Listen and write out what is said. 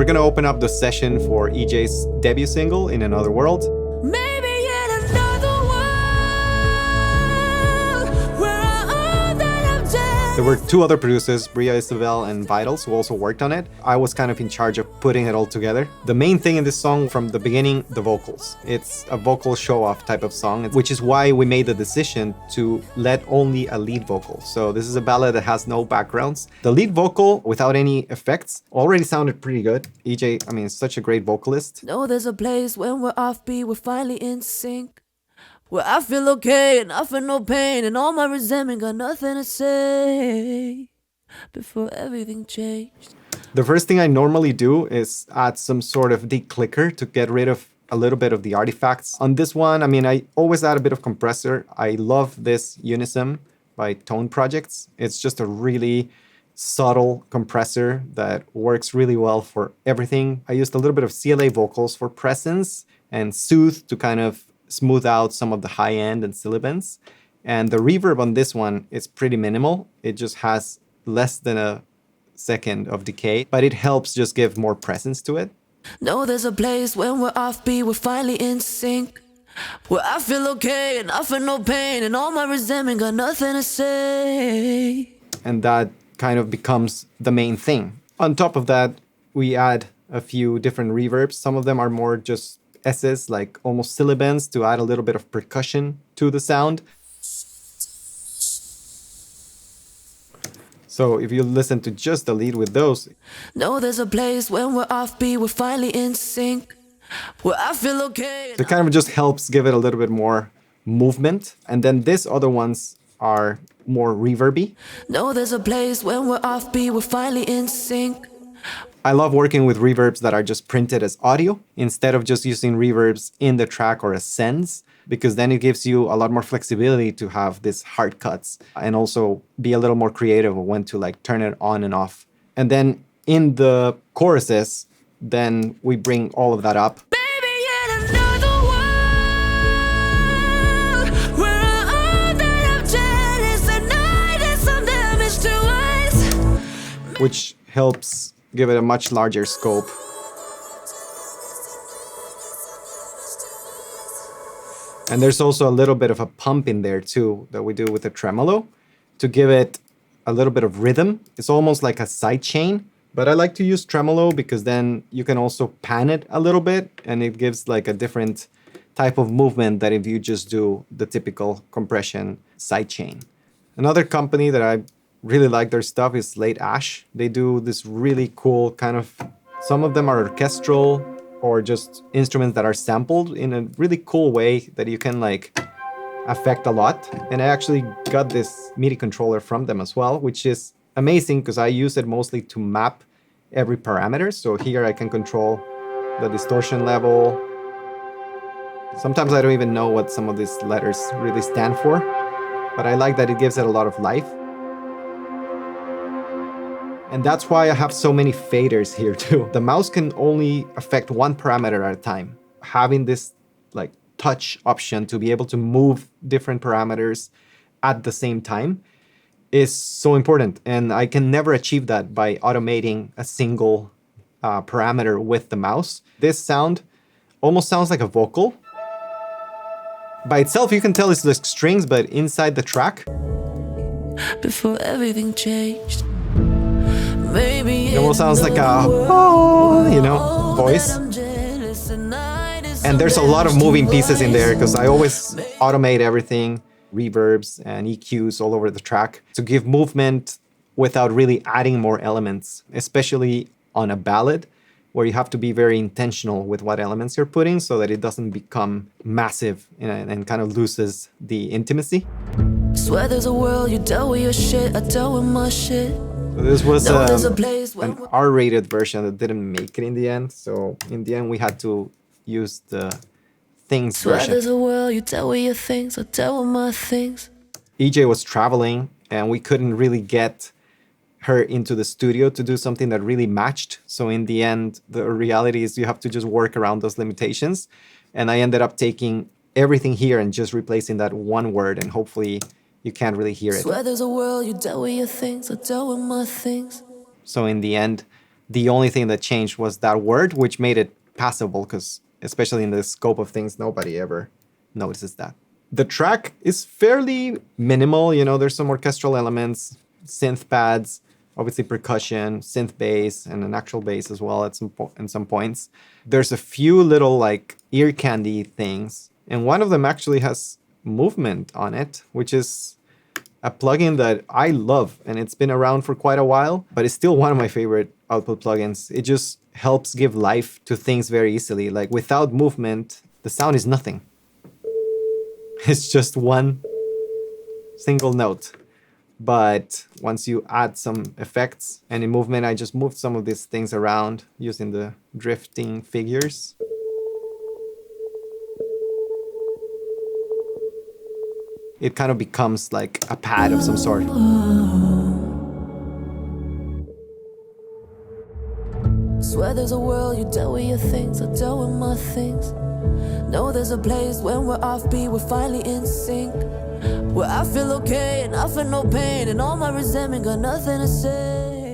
We're gonna open up the session for EJ's debut single, In Another World. Maybe in another world where all that I've done. There were two other producers, Bria Isabel and Vitals, who also worked on it. I was kind of in charge of putting it all together. The main thing in this song from the beginning, the vocals. It's a vocal show-off type of song, which is why we made the decision to let only a lead vocal. So this is a ballad that has no backgrounds. The lead vocal, without any effects, already sounded pretty good. EJ, I mean, is such a great vocalist. No, there's a place when we're offbeat, we're finally in sync. Where I feel okay and I feel no pain, and all my resentment got nothing to say before everything changed. The first thing I normally do is add some sort of declicker to get rid of a little bit of the artifacts. On this one, I mean, I always add a bit of compressor. I love this Unisym by Tone Projects. It's just a really subtle compressor that works really well for everything. I used a little bit of CLA vocals for presence and Soothe to kind of smooth out some of the high end and sibilants. And the reverb on this one is pretty minimal. It just has less than a second of decay, but it helps just give more presence to it. No, there's a place when we're offbeat, we're finally in sync. Where I feel okay and I feel no pain, and all my resentment got nothing to say. And that kind of becomes the main thing. On top of that, we add a few different reverbs. Some of them are more just S's, like almost sibilants, to add a little bit of percussion to the sound. So if you listen to just the lead with those, No, there's a place when we're offbeat, we're finally in sync. Where I feel okay. it kind of just helps give it a little bit more movement. And then these other ones are more reverby. No, there's a place when we're offbeat, we're finally in sync. I love working with reverbs that are just printed as audio instead of just using reverbs in the track or as sends, because then it gives you a lot more flexibility to have these hard cuts and also be a little more creative of when to like turn it on and off. And then in the choruses, then we bring all of that up. Baby, in another world where all that I've done is denied and some damage to us. Which helps give it a much larger scope. And there's also a little bit of a pump in there too that we do with the tremolo to give it a little bit of rhythm. It's almost like a sidechain, but I like to use tremolo because then you can also pan it a little bit and it gives like a different type of movement than if you just do the typical compression sidechain. Another company that I really like their stuff is Slate Ash. They do this really cool kind of, some of them are orchestral or just instruments that are sampled in a really cool way that you can like affect a lot. And I actually got this MIDI controller from them as well, which is amazing because I use it mostly to map every parameter. So here I can control the distortion level. Sometimes I don't even know what some of these letters really stand for, but I like that it gives it a lot of life. And that's why I have so many faders here too. The mouse can only affect one parameter at a time. Having this like touch option to be able to move different parameters at the same time is so important. And I can never achieve that by automating a single parameter with the mouse. This sound almost sounds like a vocal. By itself, you can tell it's like strings, but inside the track, Before everything changed. Maybe it almost sounds like a, voice. And there's a lot of moving pieces in there because I always automate everything, reverbs and EQs all over the track to give movement without really adding more elements, especially on a ballad where you have to be very intentional with what elements you're putting so that it doesn't become massive and kind of loses the intimacy. Swear there's a world you dealt with your shit, I dealt with my shit. So this was No, there's a place an R-rated version that didn't make it in the end. So in the end, we had to use the Things Swear version. there's a world you dealt with your things, I dealt with my things. EJ was traveling and we couldn't really get her into the studio to do something that really matched. So in the end, the reality is you have to just work around those limitations. And I ended up taking everything here and just replacing that one word, and hopefully you can't really hear it. Swear there's a world you dealt with your things, I dealt with my things. So in the end, The only thing that changed was that word, which made it passable, because especially in the scope of things, nobody ever notices that. The track is fairly minimal, you know, there's some orchestral elements, synth pads, obviously percussion, synth bass, and an actual bass as well at some points. There's a few little like ear candy things, and one of them actually has movement on it, which is a plugin that I love, and it's been around for quite a while, but it's still one of my favorite output plugins. It just helps give life to things very easily. Like without movement, the sound is nothing. It's just one single note. But once you add some effects and in movement, I just moved some of these things around using the drifting figures. It kind of becomes like a pad of some sort. Swear there's a world you dealt with your things, I dealt with my things. Know there's a place when we're offbeat, we're finally in sync. Where I feel okay and I feel no pain, and all my resentment got nothing to say.